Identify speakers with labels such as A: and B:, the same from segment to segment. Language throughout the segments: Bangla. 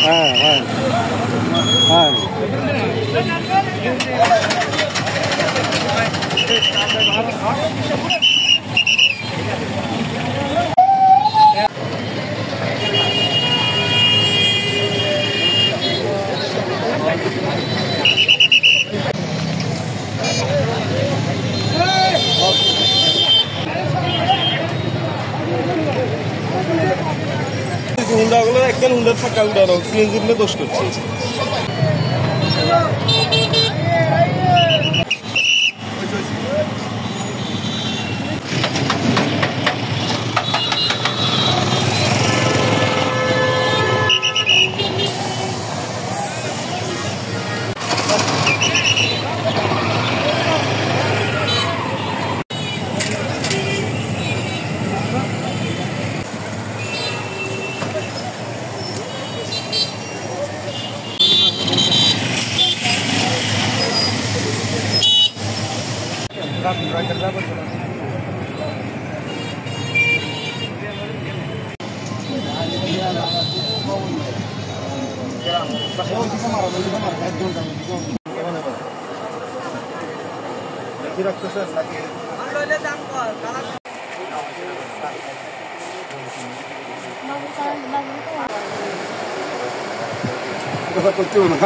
A: হ্যাঁ হ্যাঁ হ্যাঁ হুন্ডাগুলো একদম হুন্ডার ফাঁকা উঠানো সিএনজি দোষ করছে।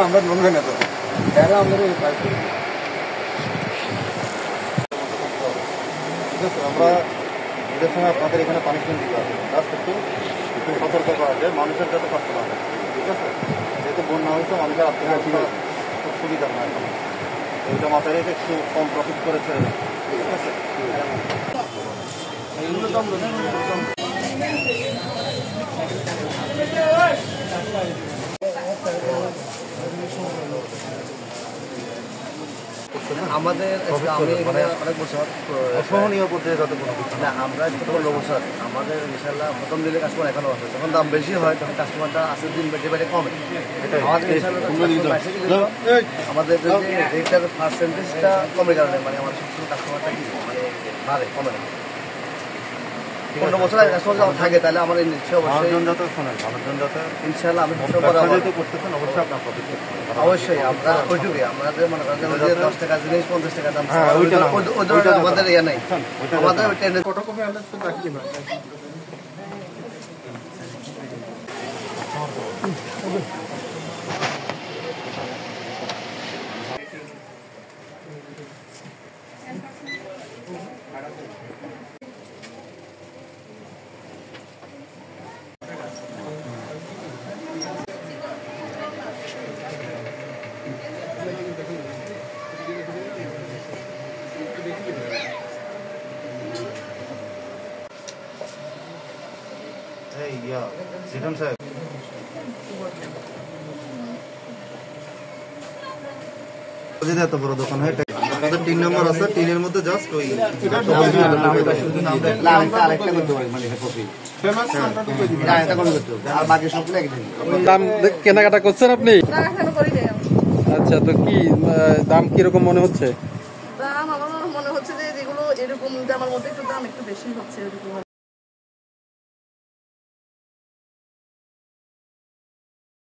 A: আমরা মনে না তো আমরা এদের সময় আপনাদের এখানে পানিশমেন্ট দিতে হবে, জাস্ট একটু সতর্ক করা যায় মানুষের যাতে কষ্ট না হয়। ঠিক আছে, যেহেতু বন্যা হয়েছে মানুষের আত্মরক্ষা খুব সুবিধা নয় এখন, ওইটা মাথায় রেখে একটু কম প্রফিট করে ছেড়ে দেয়। ঠিক আছে,
B: আমাদের অনেক বছর
A: অসহনীয় পর্যায়ে যাতে কোনো কিছু
B: না, আমরা 15 বছর আমাদের ইনশাল্লাহ প্রথম দিলে কাস্টমার এখনো আছে, যখন দাম বেশি হয় তখন কাস্টমারটা আসে দিন বেটে বেটে কমে। আমাদের রেটটার পার্সেন্টেজটা কমে কারণে মানে আমার সবসময় কাস্টমারটা কি মানে বাড়ে কমে না। 15 বছর আগে কাস্টমার যখন থাকে তাহলে আমার অবশ্যই ইনশাল্লাহ আমি অবশ্যই আমরা ওইটুকুই আমাদের মনে করেন 10 টাকা জিনিস 50 টাকা দাম আমাদের ইয়ে নেই, আমাদের
A: এত বড় দোকান হয়, আপনাদের 3 নম্বর আছে, 3-এর মধ্যে জাস্ট ওই
C: দাম কেনাকাটা করছেন আপনি? আচ্ছা, তো কি দাম কিরকম মনে হচ্ছে?
D: দাম আমার মনে হচ্ছে যে যেগুলো এরকম আমার মধ্যে একটু দাম একটু বেশি হচ্ছে।